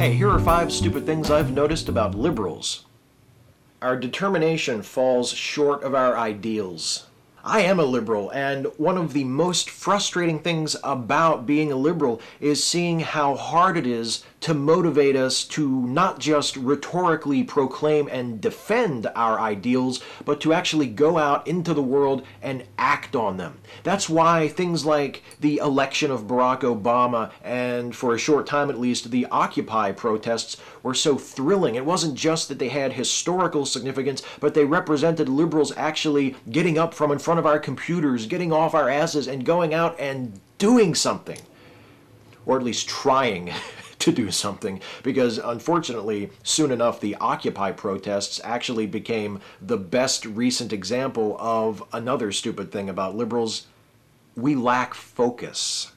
Hey, here are 5 stupid things I've noticed about liberals. Our determination falls short of our ideals. I am a liberal, and one of the most frustrating things about being a liberal is seeing how hard it is to motivate us to not just rhetorically proclaim and defend our ideals, but to actually go out into the world and act on them. That's why things like the election of Barack Obama and, for a short time at least, the Occupy protests were so thrilling. It wasn't just that they had historical significance, but they represented liberals actually getting up from in front of our computers, getting off our asses, and going out and doing something. Or at least trying to do something, because unfortunately, soon enough, the Occupy protests actually became the best recent example of another stupid thing about liberals. We lack focus.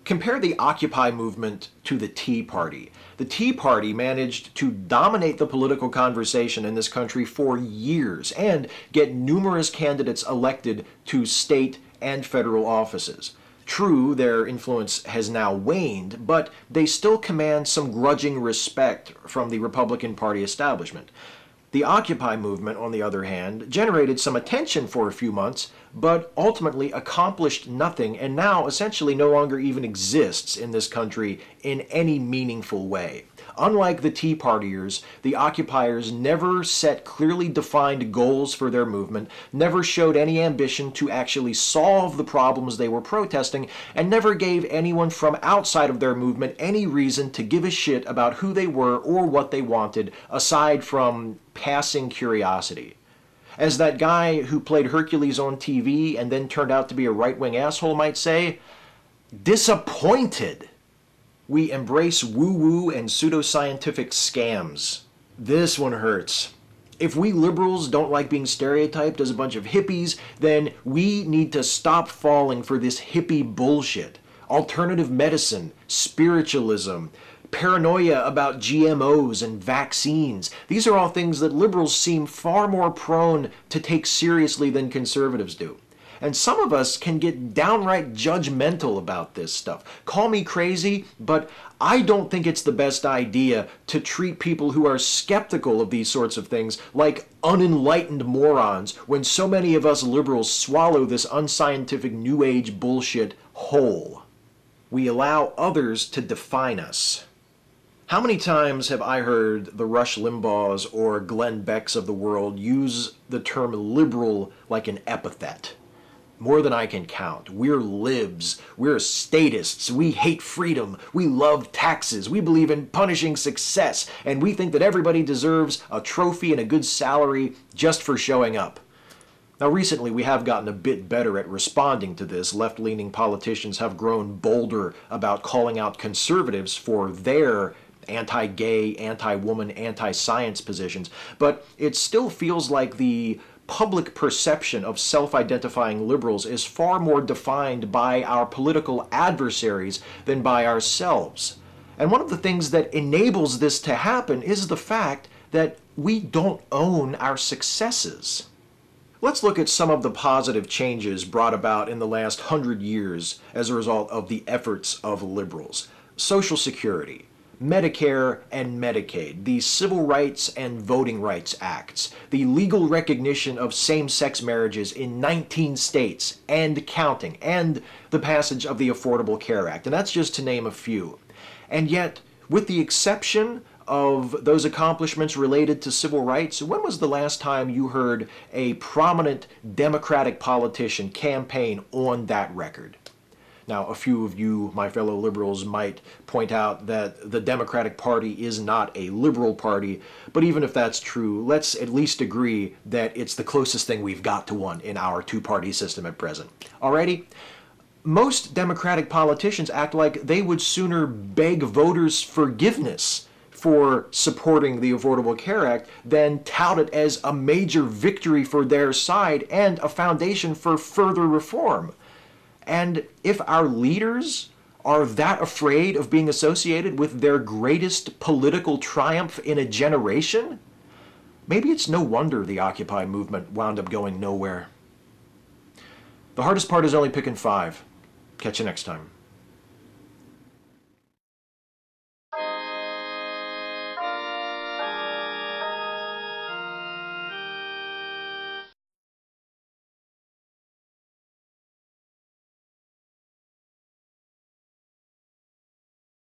Compare the Occupy movement to the Tea Party. The Tea Party managed to dominate the political conversation in this country for years and get numerous candidates elected to state and federal offices. True, their influence has now waned, but they still command some grudging respect from the Republican Party establishment. The Occupy movement, on the other hand, generated some attention for a few months, but ultimately accomplished nothing and now essentially no longer even exists in this country in any meaningful way. Unlike the Tea Partiers, the Occupiers never set clearly defined goals for their movement, never showed any ambition to actually solve the problems they were protesting, and never gave anyone from outside of their movement any reason to give a shit about who they were or what they wanted, aside from passing curiosity. As that guy who played Hercules on TV and then turned out to be a right-wing asshole might say, disappointed. We embrace woo-woo and pseudoscientific scams. This one hurts. If we liberals don't like being stereotyped as a bunch of hippies, then we need to stop falling for this hippie bullshit. Alternative medicine, spiritualism, paranoia about GMOs and vaccines. These are all things that liberals seem far more prone to take seriously than conservatives do. And some of us can get downright judgmental about this stuff. Call me crazy, but I don't think it's the best idea to treat people who are skeptical of these sorts of things like unenlightened morons when so many of us liberals swallow this unscientific New Age bullshit whole. We allow others to define us. How many times have I heard the Rush Limbaughs or Glenn Becks of the world use the term liberal like an epithet? More than I can count. We're libs. We're statists. We hate freedom. We love taxes. We believe in punishing success. And we think that everybody deserves a trophy and a good salary just for showing up. Now, recently, we have gotten a bit better at responding to this. Left-leaning politicians have grown bolder about calling out conservatives for their anti-gay, anti-woman, anti-science positions. But it still feels like the public perception of self-identifying liberals is far more defined by our political adversaries than by ourselves. And one of the things that enables this to happen is the fact that we don't own our successes. Let's look at some of the positive changes brought about in the last 100 years as a result of the efforts of liberals. Social Security, Medicare and Medicaid, the Civil Rights and Voting Rights Acts, the legal recognition of same-sex marriages in 19 states and counting, and the passage of the Affordable Care Act. And that's just to name a few. And yet, with the exception of those accomplishments related to civil rights, when was the last time you heard a prominent Democratic politician campaign on that record? Now, a few of you, my fellow liberals, might point out that the Democratic Party is not a liberal party, but even if that's true, let's at least agree that it's the closest thing we've got to one in our two-party system at present. Alrighty? Most Democratic politicians act like they would sooner beg voters' forgiveness for supporting the Affordable Care Act than tout it as a major victory for their side and a foundation for further reform. And if our leaders are that afraid of being associated with their greatest political triumph in a generation, maybe it's no wonder the Occupy movement wound up going nowhere. The hardest part is only picking 5. Catch you next time.